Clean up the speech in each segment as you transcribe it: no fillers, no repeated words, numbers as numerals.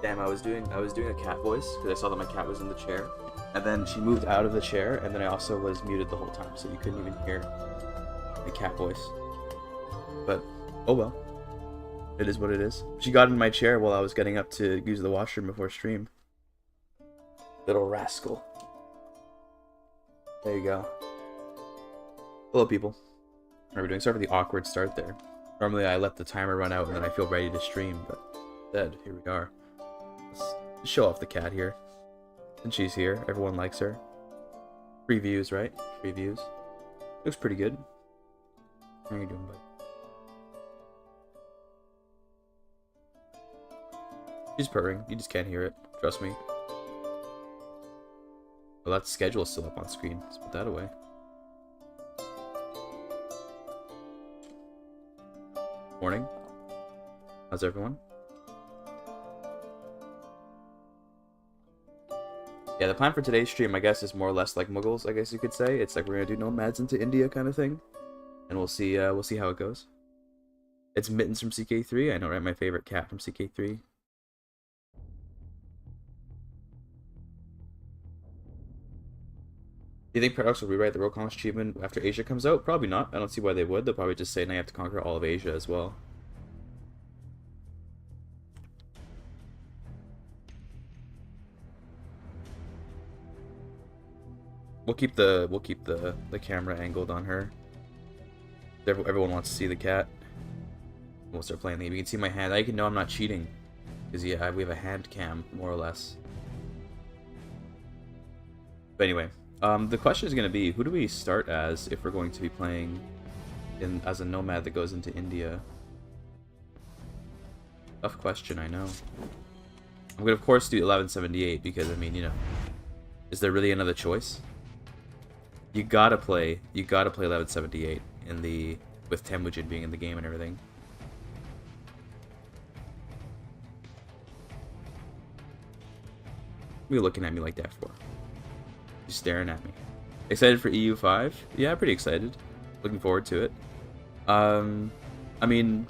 Damn, I was doing a cat voice because I saw that my cat was in the chair, and then she moved out of the chair, and then I also was muted the whole time, so you couldn't even hear the cat voice. But oh well, it is what it is. She got in my chair while I was getting up to use the washroom before stream. Little rascal. There you go. Hello, people. How are we doing? Sorry for the awkward start there. Normally I let the timer run out and then I feel ready to stream, but instead, here we are. Let's show off the cat here. And she's here. Everyone likes her. Free views, right? Free views. Looks pretty good. How are you doing, bud? She's purring. You just can't hear it. Trust me. Well, that schedule's still up on screen. Let's put that away. Morning. How's everyone? Yeah, the plan for today's stream, I guess, is more or less like Muggles, I guess you could say. It's like we're gonna do Nomads into India kind of thing, and we'll see how it goes. It's Mittens from CK3. I know, right? My favorite cat from CK3. Do you think Paradox will rewrite the World Conquest achievement after Asia comes out? Probably not. I don't see why they would. They'll probably just say now you have to conquer all of Asia as well. We'll keep the camera angled on her. Everyone wants to see the cat. We'll start playing the game. You can see my hand. I can know I'm not cheating, because yeah, we have a hand cam more or less. But anyway. The question is going to be, who do we start as if we're going to be playing as a nomad that goes into India? Tough question, I know. I'm going to, of course, do 1178 because, I mean, you know, is there really another choice? You gotta play 1178 with Temujin being in the game and everything. What are you looking at me like that for? Just staring at me. Excited for EU5? Yeah, pretty excited. Looking forward to it. I mean,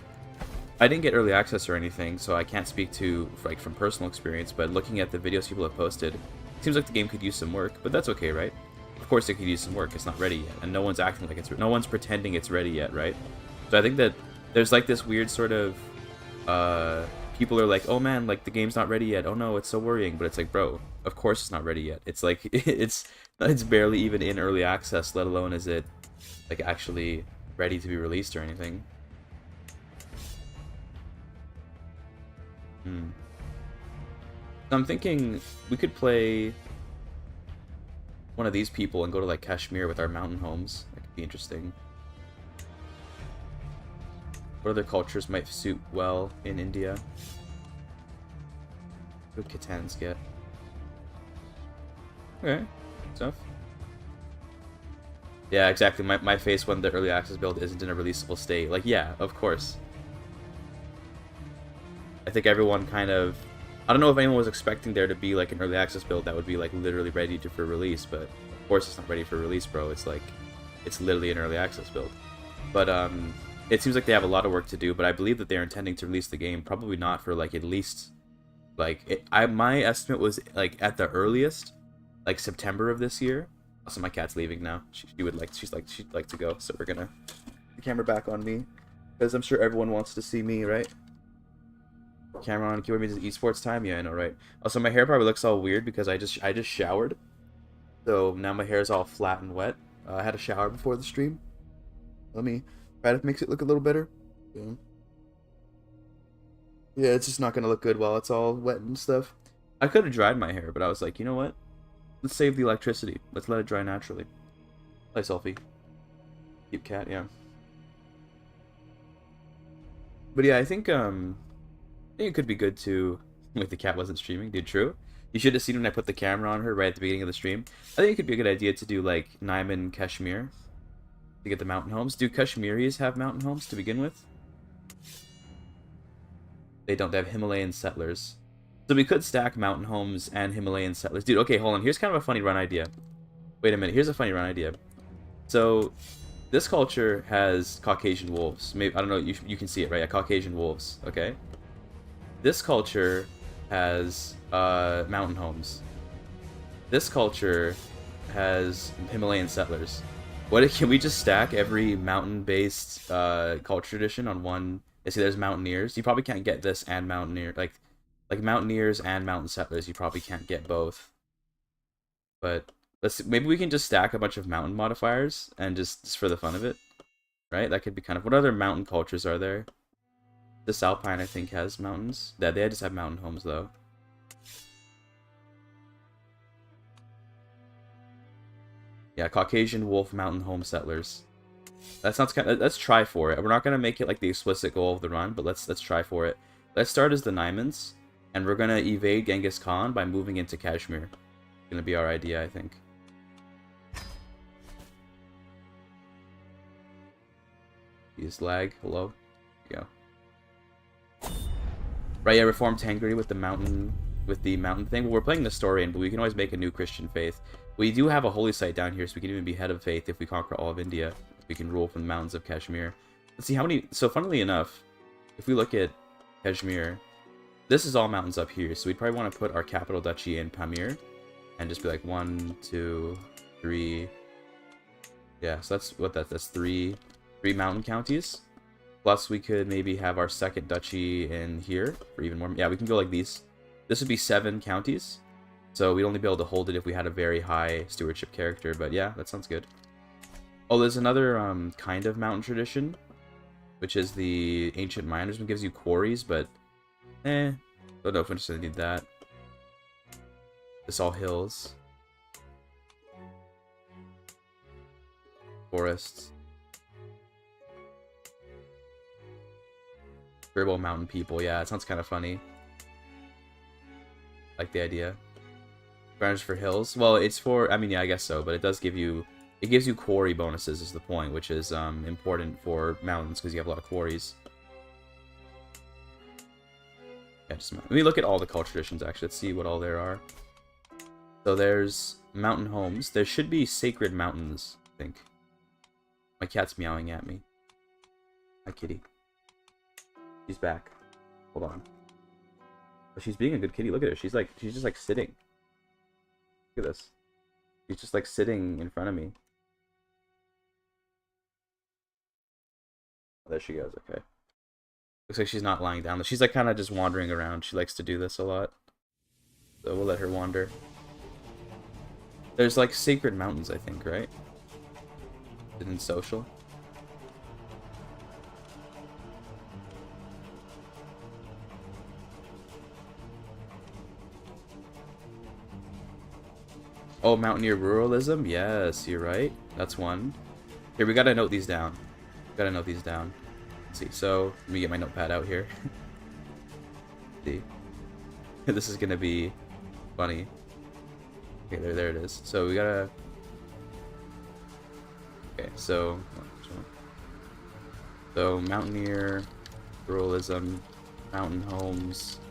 I didn't get early access or anything, so I can't speak to like from personal experience, but looking at the videos people have posted, it seems like the game could use some work, but that's okay, right? Of course it could use some work. It's not ready yet, and no one's acting like no one's pretending it's ready yet, right? So I think that there's like this weird sort of people are like, oh man, like the game's not ready yet. Oh no, it's so worrying. But it's like, bro, of course it's not ready yet. It's like it's barely even in early access, let alone is it like actually ready to be released or anything. So I'm thinking we could play one of these people and go to like Kashmir with our mountain homes. That could be interesting. What other cultures might suit well in India? What do Khitans get? Okay, stuff. Yeah, exactly. My face when the early access build isn't in a releasable state. Like, yeah, of course. I think everyone kind of... I don't know if anyone was expecting there to be like an early access build that would be like literally ready for release, but of course it's not ready for release, bro. It's like, it's literally an early access build. But, it seems like they have a lot of work to do, but I believe that they're intending to release the game probably not for like at least like my estimate was like at the earliest like September of this year. Also, my cat's leaving now. She'd like to go, so we're gonna the camera back on me because I'm sure everyone wants to see me, right? Camera on. Keyboard means it's esports time. Yeah, I know, right? Also, my hair probably looks all weird because I just showered, so now my hair is all flat and wet. I had a shower before the stream. Let me. That makes it look a little better. Yeah, it's just not gonna look good while it's all wet and stuff. I could have dried my hair, but I was like, you know what? Let's save the electricity. Let's let it dry naturally. Play selfie. Keep cat, yeah. But yeah, I think it could be good to. Like the cat wasn't streaming, dude. True. You should have seen when I put the camera on her right at the beginning of the stream. I think it could be a good idea to do like Naiman Kashmir. To get the mountain homes. Do Kashmiris have mountain homes to begin with? They don't. They have Himalayan settlers. So we could stack mountain homes and Himalayan settlers. Dude, okay, hold on. Here's kind of a funny run idea. Wait a minute. Here's a funny run idea. So this culture has Caucasian wolves. Maybe I don't know. You can see it, right? Yeah, Caucasian wolves. Okay. This culture has mountain homes. This culture has Himalayan settlers. What can we just stack every mountain-based culture tradition on one? You see, there's mountaineers. You probably can't get this and mountaineer like mountaineers and mountain settlers. You probably can't get both. But maybe we can just stack a bunch of mountain modifiers and just for the fun of it, right? That could be kind of. What other mountain cultures are there? This Alpine, I think, has mountains. Yeah, they just have mountain homes though. Yeah, Caucasian Wolf Mountain Home Settlers. That sounds kind of. Let's try for it. We're not gonna make it like the explicit goal of the run, but let's try for it. Let's start as the Naimans, and we're gonna evade Genghis Khan by moving into Kashmir. It's gonna be our idea, I think. Use lag. Hello. There you go. Right, yeah, reform Tangri with the mountain thing. Well, we're playing the story, but we can always make a new Christian faith. We do have a holy site down here, so we can even be head of faith if we conquer all of India. We can rule from the mountains of Kashmir. Let's see how many... So, funnily enough, if we look at Kashmir, this is all mountains up here, so we'd probably want to put our capital duchy in Pamir, and just be like 1, 2, 3... Yeah, so that's three mountain counties. Plus, we could maybe have our second duchy in here for even more... Yeah, we can go like these. This would be 7 counties. So we'd only be able to hold it if we had a very high stewardship character, but yeah, that sounds good. Oh, there's another kind of mountain tradition, which is the Ancient Miners. One gives you quarries, but don't know if we necessarily need that. This all hills. Forests. Scribble mountain people, yeah, it sounds kind of funny. Like the idea. Advantage for hills. Well, it's for. I mean, yeah, I guess so. But it does give you. It gives you quarry bonuses, is the point, which is important for mountains because you have a lot of quarries. Yeah, just let me look at all the culture traditions. Actually, let's see what all there are. So there's mountain homes. There should be sacred mountains. I think. My cat's meowing at me. Hi, kitty. She's back. Hold on. But she's being a good kitty. Look at her. She's just like sitting. Look at this. She's just like sitting in front of me. Oh, there she goes. Okay. Looks like she's not lying down. She's like kind of just wandering around. She likes to do this a lot. So we'll let her wander. There's like sacred mountains, I think, right? In social. Oh, mountaineer ruralism? Yes, you're right. That's one. Here, we gotta note these down. Gotta note these down. Let's see, so, let me get my notepad out here. See. This is gonna be funny. Okay, there it is. So, we gotta... Okay, so... So, mountaineer, ruralism, mountain homes,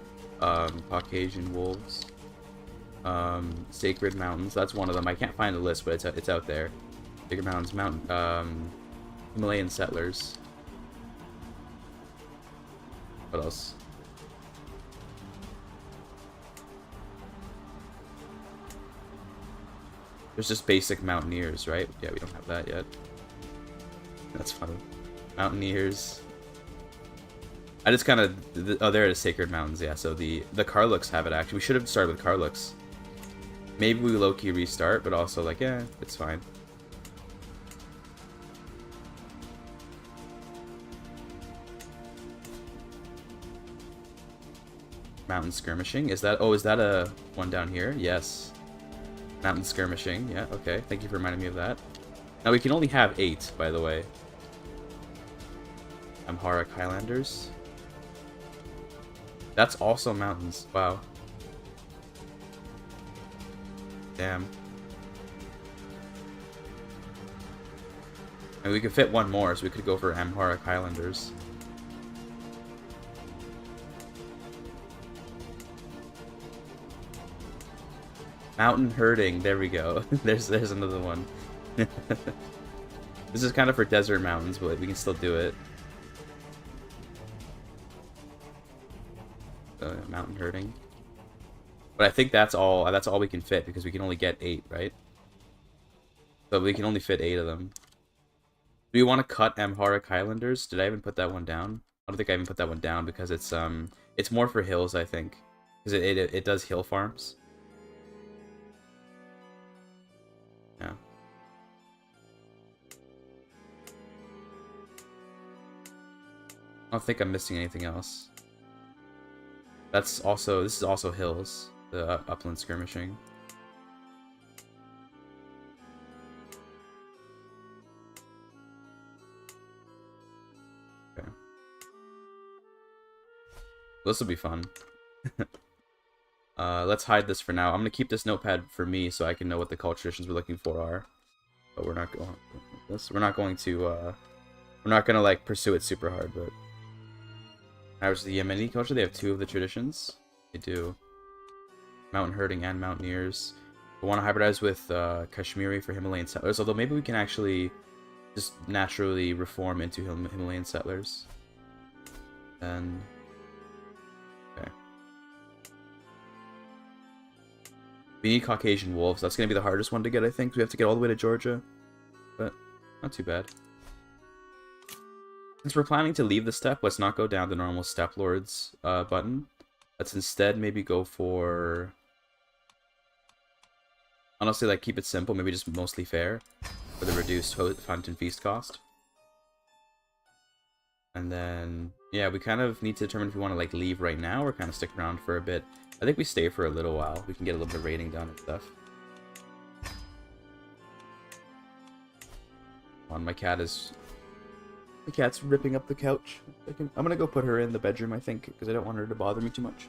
Caucasian wolves. Sacred mountains. That's one of them. I can't find the list, but it's out there. Sacred mountains, Himalayan settlers. What else? There's just basic mountaineers, right? Yeah, we don't have that yet. That's funny. Mountaineers. I just kind of... Oh, there it is, Sacred Mountains, yeah. So the Karluks have it, actually. We should have started with Karluks. Maybe we low-key restart, but also, like, yeah, it's fine. Mountain skirmishing. Is that... Oh, is that a one down here? Yes. Mountain skirmishing. Yeah, okay. Thank you for reminding me of that. Now, we can only have 8, by the way. Amharic Highlanders. That's also mountains. Wow. Damn. And we could fit one more, so we could go for Amharic Highlanders. Mountain herding. There we go. there's another one. This is kind of for desert mountains, but we can still do it. Mountain herding. But I think that's all we can fit, because we can only get 8, right? So we can only fit 8 of them. Do we want to cut Amharic Highlanders? Did I even put that one down? I don't think I even put that one down, because it's more for hills, I think. Because it does hill farms. Yeah. I don't think I'm missing anything else. This is also hills, the upland skirmishing. Okay. This will be fun. Let's hide this for now. I'm gonna keep this notepad for me so I can know what the culture traditions we're looking for are. But we're not going this. We're not gonna like pursue it super hard, but as the Yemeni culture, they have 2 of the traditions. They do. Mountain herding and mountaineers. We want to hybridize with Kashmiri for Himalayan settlers, although maybe we can actually just naturally reform into Himalayan settlers. And okay. We need Caucasian wolves. That's going to be the hardest one to get, I think. We have to get all the way to Georgia. But not too bad. Since we're planning to leave the steppe, let's not go down the normal steppe lords button. Let's instead maybe go for... honestly, like, keep it simple. Maybe just mostly fair for the reduced hunt and feast cost. And then, yeah, we kind of need to determine if we want to, like, leave right now or kind of stick around for a bit. I think we stay for a little while. We can get a little bit of raiding done and stuff. My cat's ripping up the couch. I'm gonna go put her in the bedroom, I think, because I don't want her to bother me too much.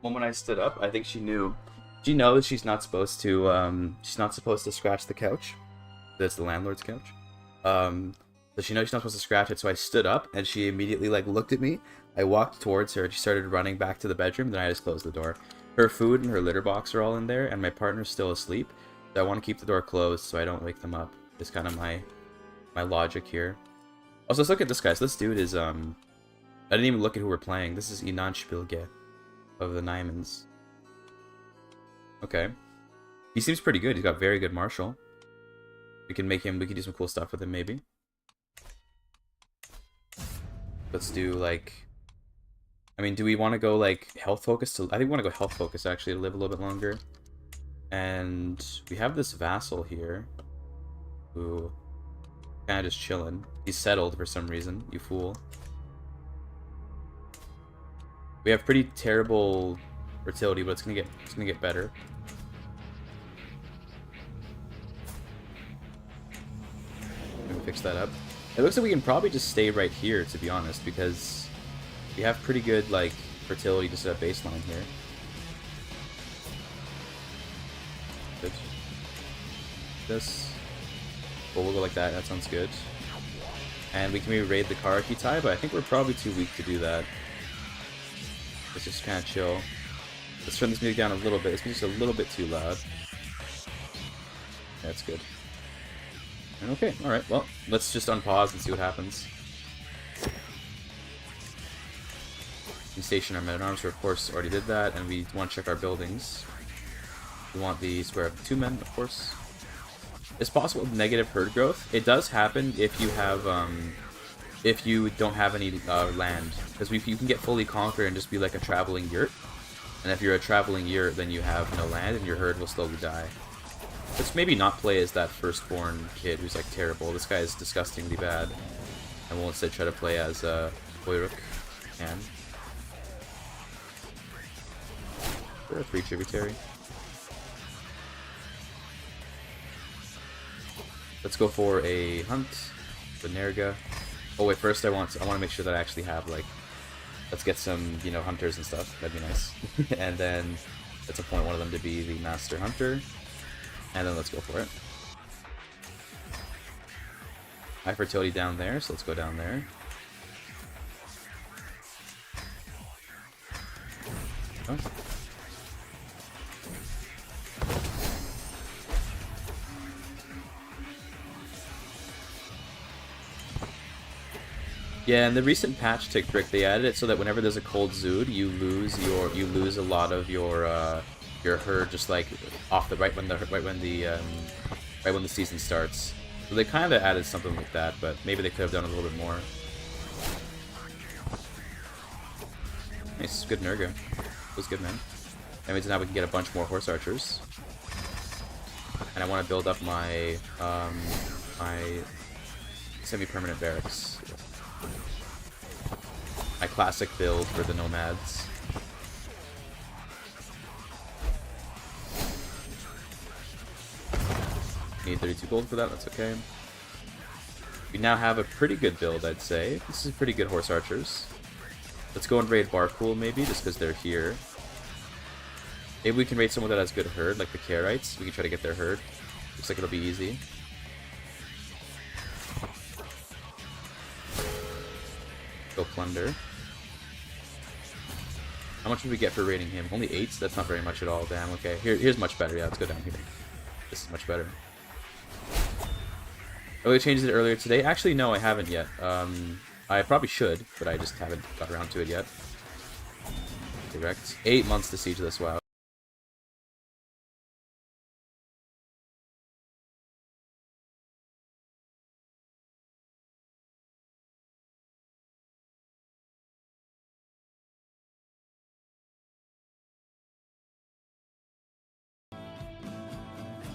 When I stood up, I think she knew. She knows she's not supposed to scratch the couch. That's the landlord's couch. So she knows she's not supposed to scratch it, so I stood up, and she immediately, like, looked at me. I walked towards her, and she started running back to the bedroom, then I just closed the door. Her food and her litter box are all in there, and my partner's still asleep, so I want to keep the door closed so I don't wake them up. It's kind of my logic here. Also, let's look at this guy. So this dude is, I didn't even look at who we're playing. This is Inan Spielge of the Nymans. Okay. He seems pretty good. He's got very good martial. We can do some cool stuff with him, maybe. Let's do, like... I mean, do we want to go, like, health focus? I think we want to go health focus, actually, to live a little bit longer. And we have this vassal here, who kind of just chilling. He's settled for some reason, you fool. We have pretty terrible fertility, but it's gonna get better. Fix that up. It looks like we can probably just stay right here, to be honest, because we have pretty good, like, fertility just at baseline here. Good. This. Well, we'll go like that. That sounds good. And we can maybe raid the Karakitai, but I think we're probably too weak to do that. Let's just kind of chill. Let's turn this music down a little bit. It's just a little bit too loud. That's good. Okay, alright, well, let's just unpause and see what happens. We station our men-at-arms, we of course already did that, and we want to check our buildings. We want the square of 2 men, of course. It's possible negative herd growth. It does happen if you have, if you don't have any land. Because you can get fully conquered and just be like a traveling yurt. And if you're a traveling yurt, then you have no land and your herd will slowly die. Let's maybe not play as that firstborn kid who's like terrible. This guy is disgustingly bad. And we'll instead try to play as Boyruk can. Or a 3 tributary. Let's go for a hunt. The Nerga. Oh wait, first I want to make sure that I actually have, like, let's get some, you know, hunters and stuff. That'd be nice. And then let's appoint one of them to be the master hunter. And then let's go for it. High fertility down there, so let's go down there. Oh. Yeah, in the recent patch tick trick, they added it so that whenever there's a cold Zood, you lose a lot of your herd just like off the right when the season starts. So they kind of added something like that, but maybe they could have done a little bit more. Nice, good Nurga. Was good, man. That means now we can get a bunch more horse archers. And I want to build up my my semi-permanent barracks. My classic build for the Nomads. Need 32 gold for that, that's okay. We now have a pretty good build, I'd say. This is pretty good horse archers. Let's go and raid Barpool, maybe, just because they're here. Maybe we can raid someone that has good herd, like the Karaites. We can try to get their herd. Looks like it'll be easy. Go plunder. How much did we get for raiding him? Only 8? That's not very much at all. Damn, okay. Here's much better. Yeah, let's go down here. This is much better. Oh, we changed it earlier today? Actually, no, I haven't yet. I probably should, but I just haven't got around to it yet. Direct. 8 months to siege this, wow.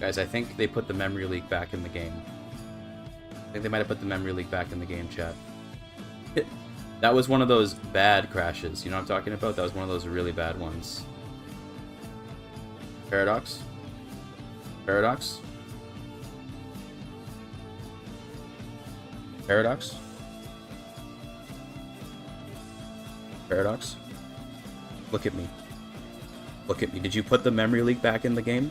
Guys, I think they put the memory leak back in the game. I think they might have put the memory leak back in the game, chat. That was one of those bad crashes. You know what I'm talking about? That was one of those really bad ones. Paradox? Paradox? Paradox? Paradox? Look at me. Look at me. Did you put the memory leak back in the game?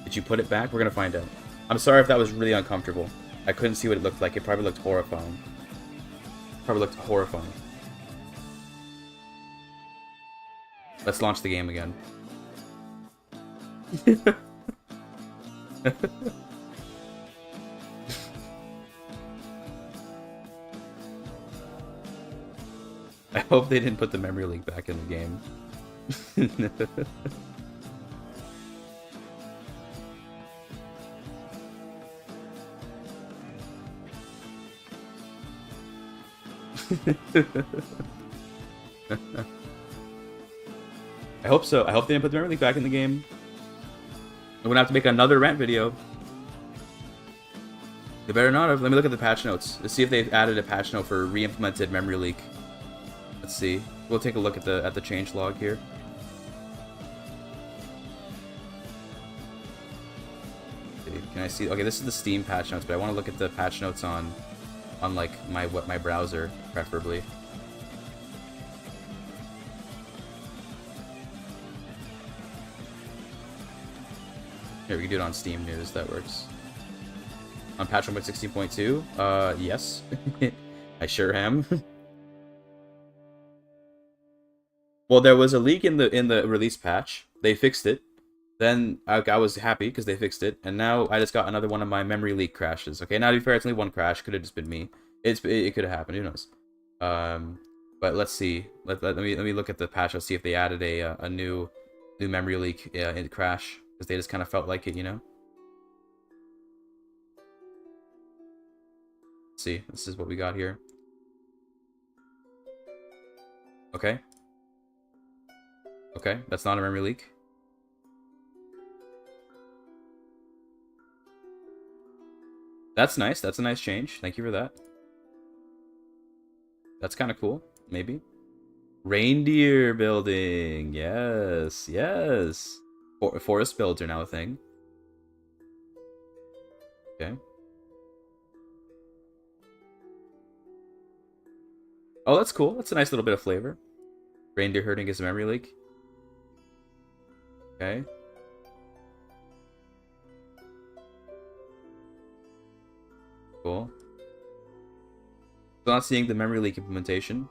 Did you put it back? We're gonna find out. I'm sorry if that was really uncomfortable. I couldn't see what it looked like. It probably looked horrifying. Probably looked horrifying. Let's launch the game again. I hope they didn't put the memory leak back in the game. I hope so. I hope they didn't put the memory leak back in the game. I'm gonna have to make another rant video. They better not have. Let me look at the patch notes. Let's see if they've added a patch note for re-implemented memory leak. Let's see. We'll take a look at the change log here. Okay, can I see? Okay, this is the Steam patch notes, but I want to look at the patch notes on like my browser, preferably. Here, we can do it on Steam News. That works. On patch 1.16.2, yes, I sure am. Well, there was a leak in the release patch. They fixed it. Then I was happy because they fixed it, and now I just got another one of my memory leak crashes. Okay, now to be fair, it's only one crash. Could have just been me. It could have happened. Who knows? But let's see. Let me look at the patch. I'll see if they added a new memory leak in crash, because they just kind of felt like it, you know. Let's see, this is what we got here. Okay. Okay, that's not a memory leak. That's nice. That's a nice change. Thank you for that. That's kind of cool. Maybe. Reindeer building. Yes. Yes. Forest builds are now a thing. Okay. Oh, that's cool. That's a nice little bit of flavor. Reindeer herding is a memory leak. Okay. Cool. Still not seeing the memory leak implementation.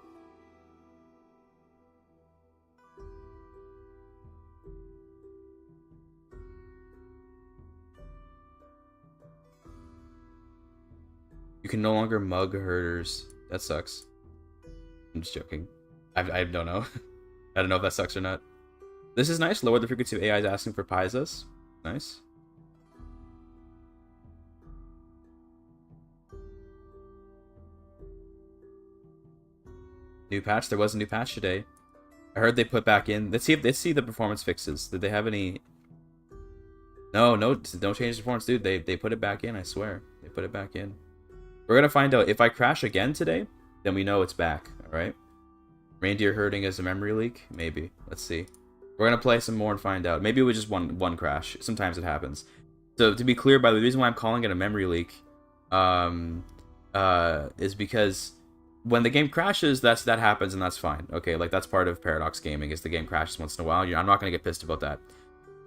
You can no longer mug herders. That sucks. I'm just joking. I don't know. I don't know if that sucks or not. This is nice. Lower the frequency of AIs asking for paisas. Nice. New patch? There was a new patch today. I heard they put back in. Let's see the performance fixes. Did they have any? No, don't change the performance, dude. They put it back in. I swear, they put it back in. We're gonna find out. If I crash again today, then we know it's back. All right. Reindeer herding is a memory leak? Maybe. Let's see. We're gonna play some more and find out. Maybe it was just one crash. Sometimes it happens. So to be clear, by the way, the reason why I'm calling it a memory leak, is because when the game crashes, that happens and that's fine. Okay, like that's part of Paradox Gaming. Is the game crashes once in a while. I'm not gonna get pissed about that.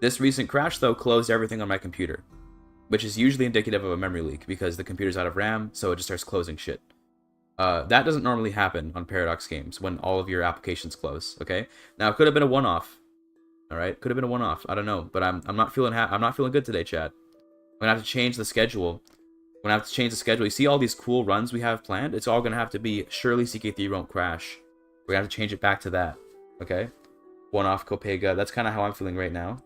This recent crash though closed everything on my computer, which is usually indicative of a memory leak because the computer's out of RAM, so it just starts closing shit. That doesn't normally happen on Paradox games when all of your applications close. Okay, now it could have been a one-off. All right, could have been a one-off. I don't know, but I'm not feeling good today, Chad. I'm gonna have to change the schedule. I'm gonna have to change the schedule. You see all these cool runs we have planned? It's all gonna have to be surely CK3 won't crash. We're gonna have to change it back to that. Okay, one-off Copega. That's kind of how I'm feeling right now.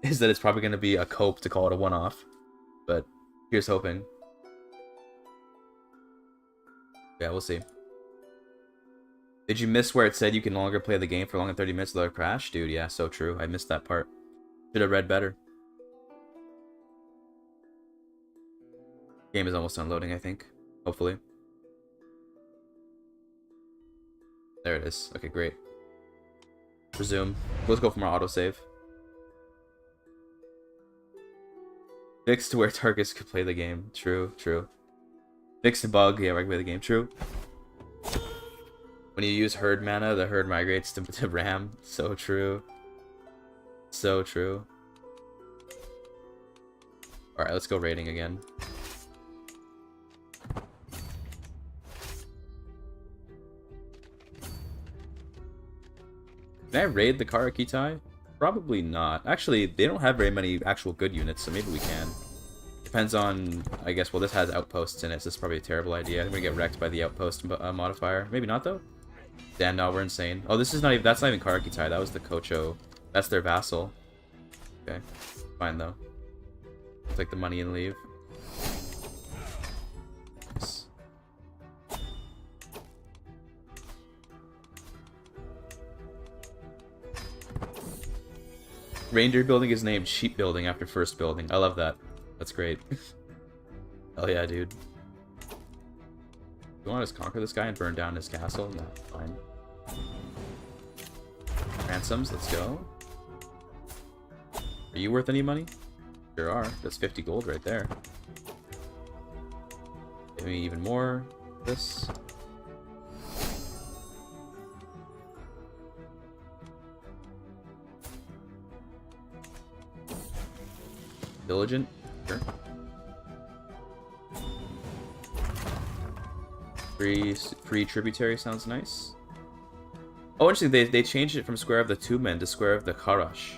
Is that it's probably gonna be a cope to call it a one-off, but here's hoping. Yeah, we'll see. Did you miss where it said you can no longer play the game for longer than 30 minutes without a crash? Dude, yeah, so true. I missed that part. Should have read better. Game is almost done loading, I think. Hopefully. There it is. Okay, great. Resume. Let's go from our autosave. Fix to where targets could play the game. True, true. Fix the bug. Yeah, I can play the game. True. When you use herd mana, the herd migrates to RAM. So true. So true. Alright, let's go raiding again. Can I raid the Karakitai? Probably not. Actually, they don't have very many actual good units, so maybe we can. Depends on, I guess, well, this has outposts in it, so this is probably a terrible idea. I think we get wrecked by the outpost modifier. Maybe not, though? Damn, no, we're insane. Oh, this is not even, that's not even Karakitai, that was the Kocho. That's their vassal. Okay, fine, though. Take the money and leave. Nice. Reindeer building is named Sheep Building after first building. I love that. That's great. Hell yeah, dude. You want to just conquer this guy and burn down his castle? No, fine. Ransoms, let's go. Are you worth any money? Sure are. That's 50 gold right there. Give me even more. This. Diligent? Sure. Free tributary sounds nice. Oh, interesting. They changed it from Square of the Two Men to Square of the Karash.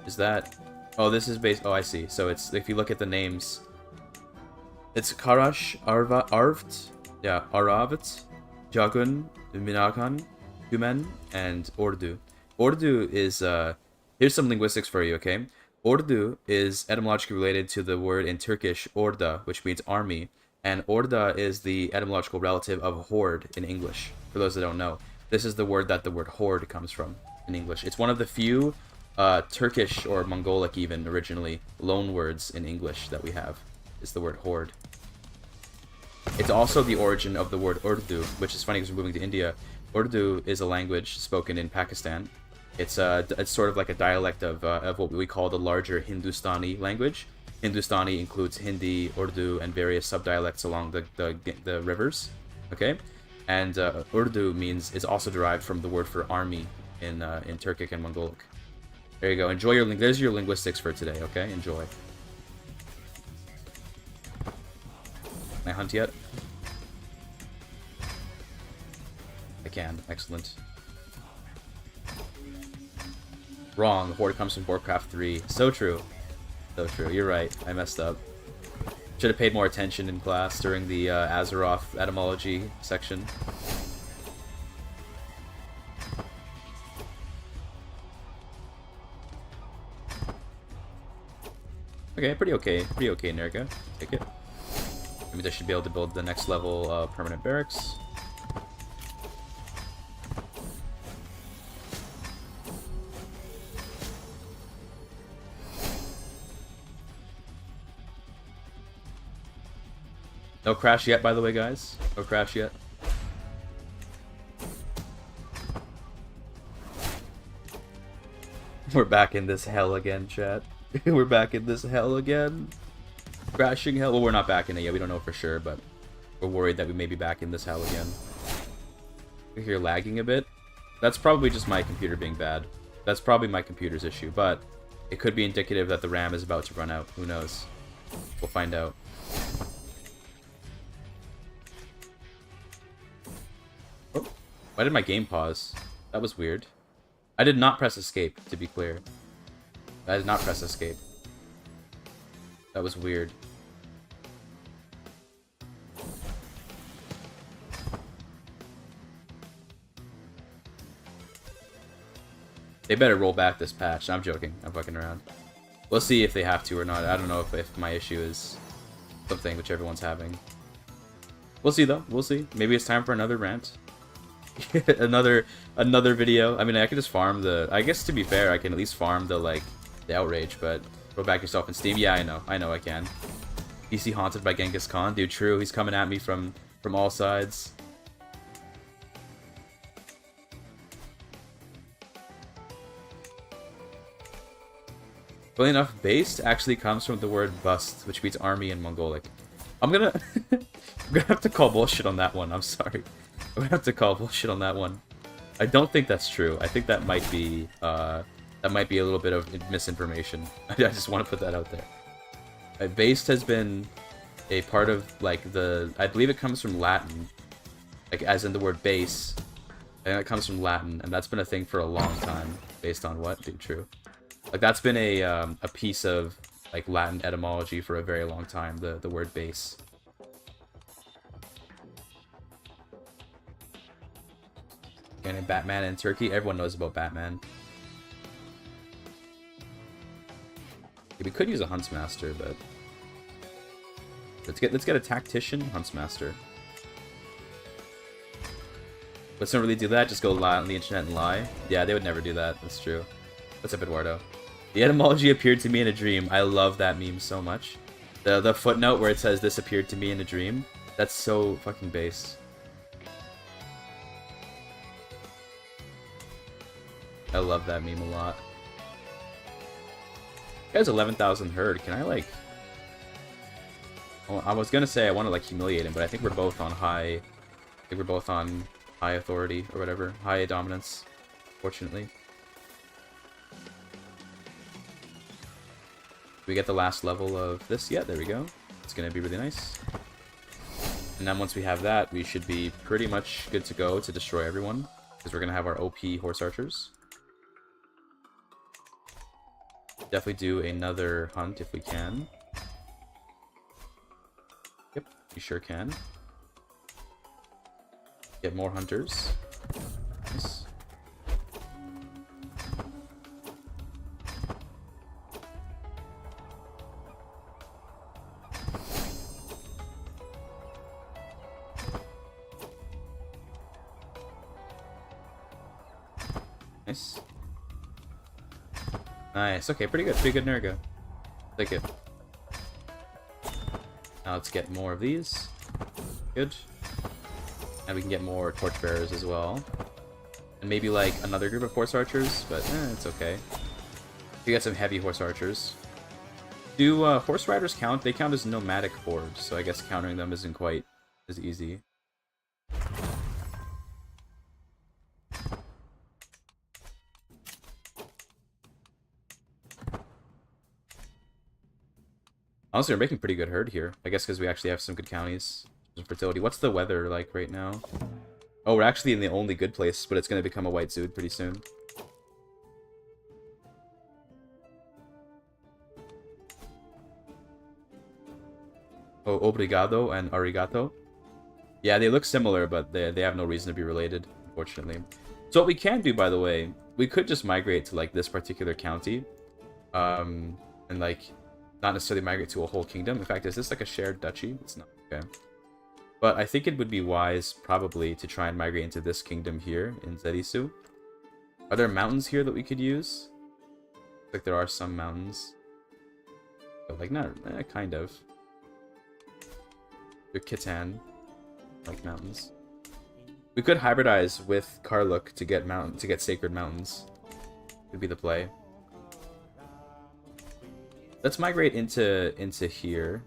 Is that? Oh, this is based. Oh, I see. So it's, if you look at the names, it's Karash, Arvt, yeah, Aravat, Jagun, Minakan, Two Men, and Ordu. Ordu is here's some linguistics for you. Okay. Ordu is etymologically related to the word in Turkish orda, which means army, and orda is the etymological relative of horde in English. For those that don't know, this is the word that the word horde comes from in English. It's one of the few Turkish or Mongolic even originally loan words in English that we have. Is the word horde. It's also the origin of the word Urdu, which is funny because we're moving to India. Urdu is a language spoken in Pakistan. It's sort of like a dialect of what we call the larger Hindustani language. Hindustani includes Hindi, Urdu, and various subdialects along the rivers. Okay, and Urdu is also derived from the word for army in Turkic and Mongolic. There you go. Enjoy your there's your linguistics for today. Okay, enjoy. Can I hunt yet? I can. Excellent. Wrong. The horde comes from Warcraft 3. So true. So true. You're right. I messed up. Should have paid more attention in class during the Azeroth etymology section. Okay, pretty okay, Nerga. Take it. That means I should be able to build the next level of permanent barracks. No crash yet, by the way, guys. No crash yet. We're back in this hell again, chat. We're back in this hell again. Crashing hell. Well, we're not back in it yet. We don't know for sure, but we're worried that we may be back in this hell again. We hear lagging a bit. That's probably just my computer being bad. That's probably my computer's issue, but it could be indicative that the RAM is about to run out. Who knows? We'll find out. Oh, why did my game pause? That was weird. I did not press escape, to be clear. I did not press escape. That was weird. They better roll back this patch. I'm joking. I'm fucking around. We'll see if they have to or not. I don't know if my issue is something which everyone's having. We'll see, though. We'll see. Maybe it's time for another rant. another video. I mean, I could just farm the... I guess, to be fair, I can at least farm the, like, the outrage, but throw back yourself in Steam. Yeah, I know I can. PC haunted by Genghis Khan. Dude, true. He's coming at me from all sides. Funny enough, based actually comes from the word bust, which means army in Mongolic. I'm gonna have to call bullshit on that one. I'm sorry. I'm gonna have to call bullshit on that one. I don't think that's true. I think that might be a little bit of misinformation. I just want to put that out there. Based has been a part of like I believe it comes from Latin, like as in the word base. I think it comes from Latin, and that's been a thing for a long time. Based on what? Dude, true. Like that's been a piece of like Latin etymology for a very long time. The word base. And Batman in Turkey, everyone knows about Batman. Yeah, we could use a Huntsmaster, but let's get a tactician Huntsmaster. Let's not really do that. Just go lie on the internet and lie. Yeah, they would never do that. That's true. What's up, Eduardo? The etymology appeared to me in a dream. I love that meme so much. The footnote where it says this appeared to me in a dream. That's so fucking base. I love that meme a lot. He has 11,000 herd. Can I like... Well, I was gonna say I want to like humiliate him, but I think we're both on high... I think we're both on high authority or whatever. High dominance, fortunately. We get the last level of this? Yeah, there we go. It's gonna be really nice. And then once we have that, we should be pretty much good to go to destroy everyone. Because we're gonna have our OP horse archers. Definitely do another hunt if we can. Yep, we sure can. Get more hunters. Nice. Nice. Nice. Okay, pretty good Nerga. Take it. Now let's get more of these. Good. And we can get more torchbearers as well. And maybe like another group of horse archers, but it's okay. We got some heavy horse archers. Do horse riders count? They count as nomadic hordes, so I guess countering them isn't quite as easy. Honestly, we're making pretty good herd here. I guess because we actually have some good counties. Some fertility. What's the weather like right now? Oh, we're actually in the only good place, but it's going to become a white zood pretty soon. Oh, obrigado and arigato. Yeah, they look similar, but they have no reason to be related, unfortunately. So what we can do, by the way, we could just migrate to like this particular county, and like not necessarily migrate to a whole kingdom. In fact, is this like a shared duchy? It's not. Okay. But I think it would be wise, probably, to try and migrate into this kingdom here in Zerisu. Are there mountains here that we could use? Like there are some mountains. But like not, kind of. They're Khitan, like mountains. We could hybridize with Karluk to get sacred mountains. Could be the play. Let's migrate into here.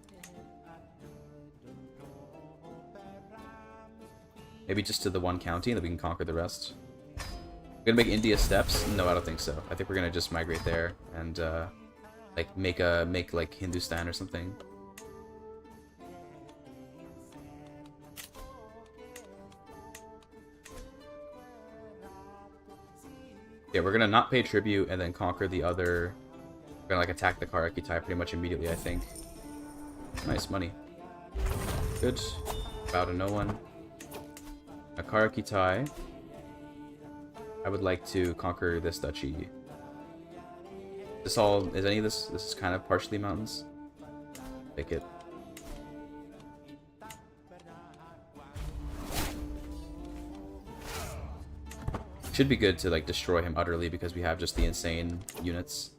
Maybe just to the one county, and then we can conquer the rest. We're gonna make India steppes? No, I don't think so. I think we're gonna just migrate there and like make like Hindustan or something. Yeah, we're gonna not pay tribute and then conquer the other. We're gonna like attack the Karakitai pretty much immediately, I think. Nice money. Good. Bow to no one. A Karakitai. I would like to conquer this duchy. This all is any of this? This is kind of partially mountains. Take it. Should be good to like destroy him utterly because we have just the insane units.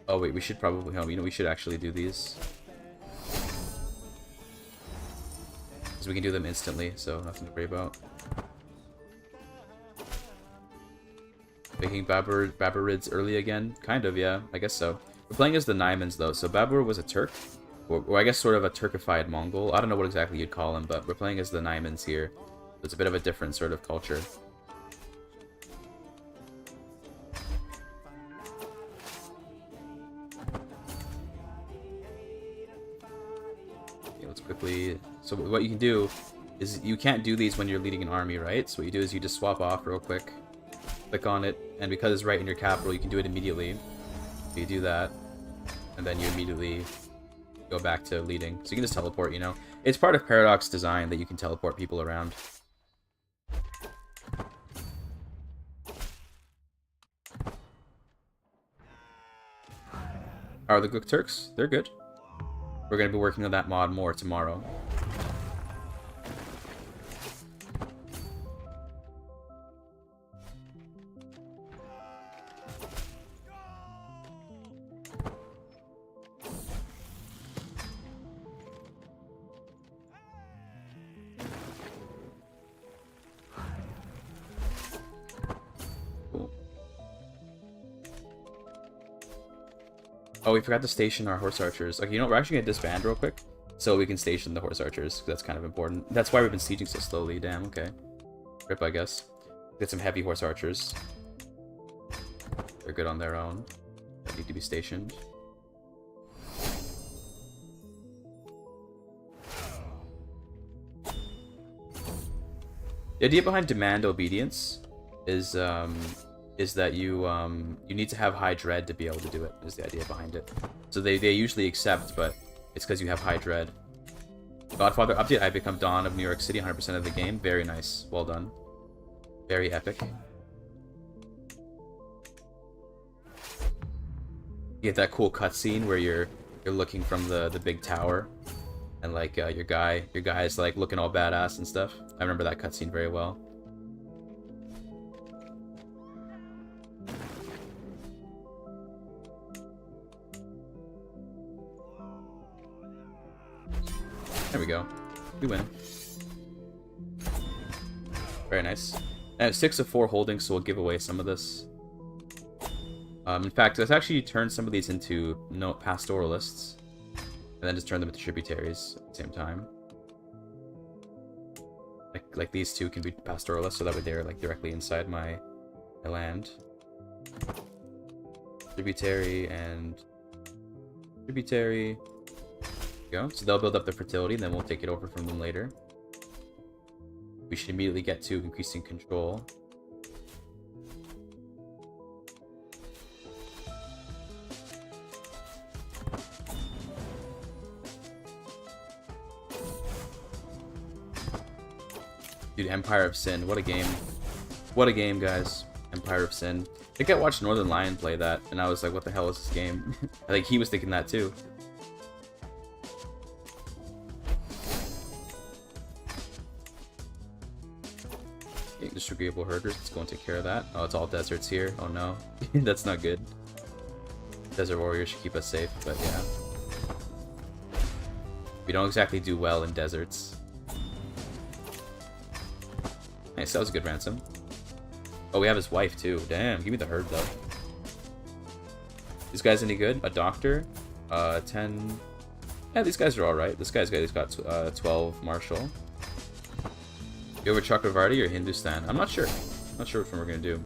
Oh wait, we should probably, oh, you know, we should actually do these. Because we can do them instantly, so nothing to worry about. Making Baburids early again? Kind of, yeah, I guess so. We're playing as the Naimans though, so Babur was a Turk. Or I guess sort of a Turkified Mongol. I don't know what exactly you'd call him, but we're playing as the Naimans here. So it's a bit of a different sort of culture. Quickly. So what you can do is you can't do these when you're leading an army, right? So what you do is you just swap off real quick, click on it, and because it's right in your capital, you can do it immediately. So you do that, and then you immediately go back to leading. So you can just teleport, you know? It's part of Paradox design that you can teleport people around. Are the Guk Turks? They're good. We're going to be working on that mod more tomorrow. Cool. Oh, we forgot to station our horse archers. Okay, you know what? We're actually going to disband real quick so we can station the horse archers. That's kind of important. That's why we've been sieging so slowly. Damn, okay. Rip, I guess. Get some heavy horse archers. They're good on their own. They need to be stationed. The idea behind demand obedience is that you need to have high dread to be able to do it, is the idea behind it. So they usually accept, but it's because you have high dread. Godfather update, I become Dawn of New York City 100% of the game. Very nice. Well done. Very epic. You get that cool cutscene where you're looking from the big tower, and like your guy is like looking all badass and stuff. I remember that cutscene very well. There we go. We win. Very nice. And 6 of 4 holdings, so we'll give away some of this. In fact, let's actually turn some of these into pastoralists, and then just turn them into tributaries at the same time. Like these two can be pastoralists, so that way they're like directly inside my land. Tributary and tributary. Go. So they'll build up the fertility, and then we'll take it over from them later. We should immediately get to increasing control. Dude, Empire of Sin. What a game. What a game, guys. Empire of Sin. I think I watched Northern Lion play that, and I was like, what the hell is this game? I think he was thinking that too. Disagreeable herders. Let's go and take care of that. Oh, it's all deserts here. Oh no. That's not good. Desert warriors should keep us safe, but yeah. We don't exactly do well in deserts. Nice, that was a good ransom. Oh, we have his wife too. Damn, give me the herd though. These guys any good? A doctor? 10... Yeah, these guys are alright. This guy's got 12 martial. You over Chakravarti or Hindustan? I'm not sure. Not sure which one we're gonna do.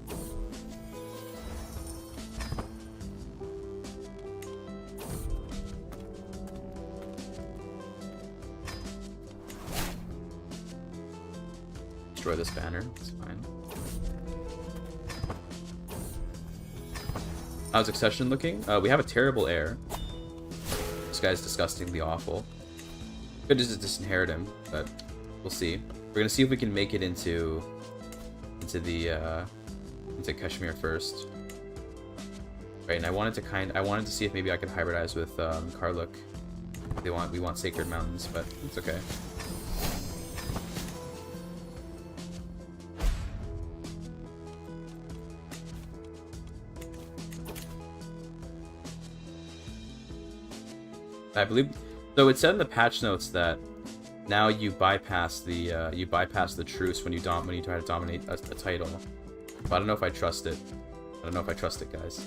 Destroy this banner. It's fine. How's Succession looking? We have a terrible heir. This guy's disgustingly awful. Could just disinherit him, but we'll see. We're gonna see if we can make it into Kashmir first. Right, and I wanted to see if maybe I could hybridize with Karluk. We want Sacred Mountains, but it's okay. I believe, though it said in the patch notes that now you bypass the truce when you try to dominate a title. But I don't know if I trust it. I don't know if I trust it, guys.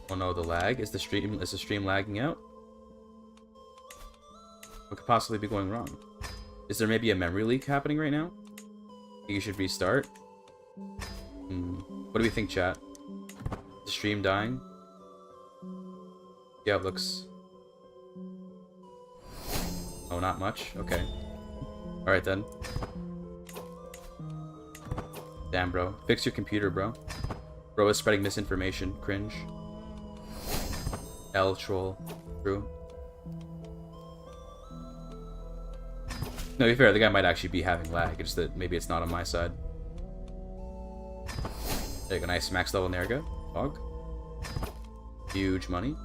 Oh no, the lag. Is the stream lagging out? What could possibly be going wrong? Is there maybe a memory leak happening right now? Think you should restart? What do we think, chat? Is the stream dying? Yeah, it looks... Oh, not much? Okay. Alright then. Damn, bro. Fix your computer, bro. Bro is spreading misinformation. Cringe. L troll. True. No, to be fair, the guy might actually be having lag. It's just that maybe it's not on my side. There you go, nice max level Nerga. Fog. Huge money.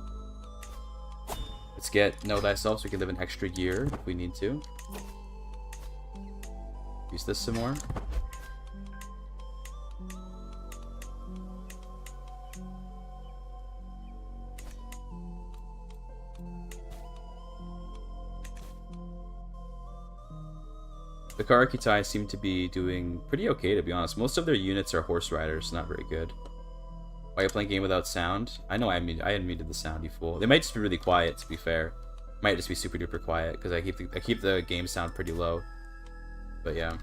Let's get Know Thyself so we can live an extra year if we need to. Use this some more. The Karakitai seem to be doing pretty okay, to be honest. Most of their units are horse riders, not very good. Why are you playing a game without sound? I know I unmuted the sound, you fool. They might just be really quiet, to be fair. Might just be super duper quiet, because I keep the game sound pretty low. But yeah.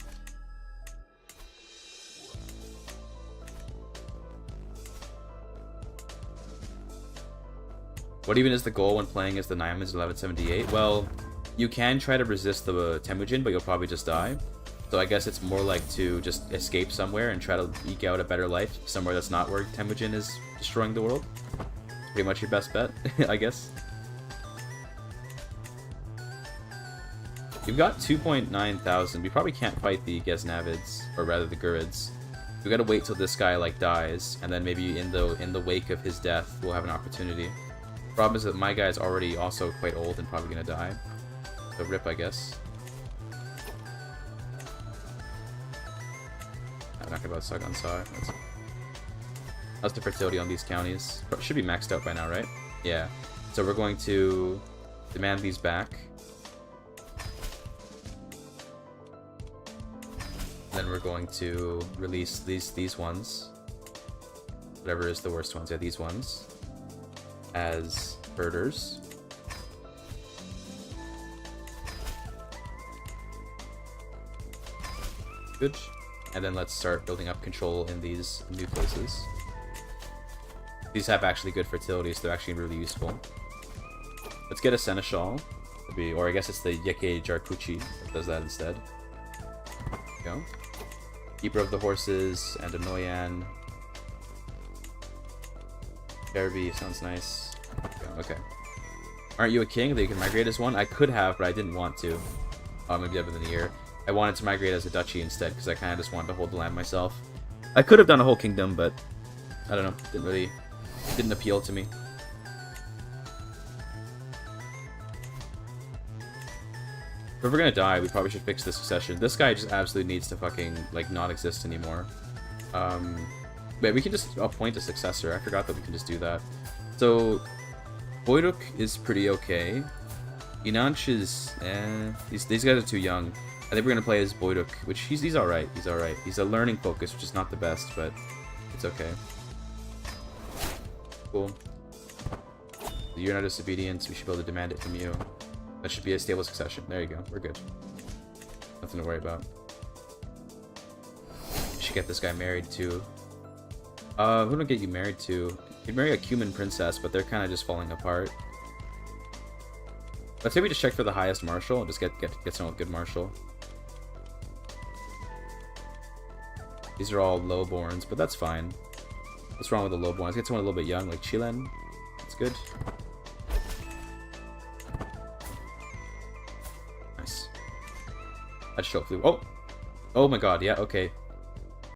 What even is the goal when playing as the Nomads 1178? Well, you can try to resist the Temujin, but you'll probably just die. So I guess it's more like to just escape somewhere and try to eke out a better life somewhere that's not where Temujin is destroying the world. Pretty much your best bet, I guess. You've got 2,900. We probably can't fight the Ghaznavids, or rather the Gurids. We gotta wait till this guy like dies, and then maybe in the wake of his death, we'll have an opportunity. Problem is that my guy's already also quite old and probably gonna die. So rip, I guess. I'm not about Sagan Sa. How's the fertility on these counties? Should be maxed out by now, right? Yeah. So we're going to demand these back. Then we're going to release these ones. Whatever is the worst ones. Yeah, these ones. As herders. Good. And then let's start building up control in these new places. These have actually good fertility, so they're actually really useful. Let's get a Seneschal. Or I guess it's the Yeke Jarkuchi that does that instead. There we go. Keeper of the Horses, and a Noyan. Derby sounds nice. Okay. Aren't you a king that you can migrate as one? I could have, but I didn't want to. Maybe up within a year. I wanted to migrate as a duchy instead, because I kind of just wanted to hold the land myself. I could have done a whole kingdom, but I don't know. Didn't appeal to me. If we're gonna die, we probably should fix the succession. This guy just absolutely needs to fucking, like, not exist anymore. Wait, we can just appoint a successor. I forgot that we can just do that. So, Boyduk is pretty okay. Inanch is, these guys are too young. I think we're gonna play as Boyduk, which he's alright. He's alright. He's a learning focus, which is not the best, but it's okay. Cool. You're not disobedience. We should be able to demand it from you. That should be a stable succession. There you go. We're good. Nothing to worry about. We should get this guy married too. Who do I get you married to? You'd marry a Cuman princess, but they're kind of just falling apart. Let's say we just check for the highest marshal and just get someone with good marshal. These are all lowborns, but that's fine. What's wrong with the lowborns? Let's get someone a little bit young, like Chilen. That's good. Nice. I just flew. Oh! Oh my god, yeah, okay.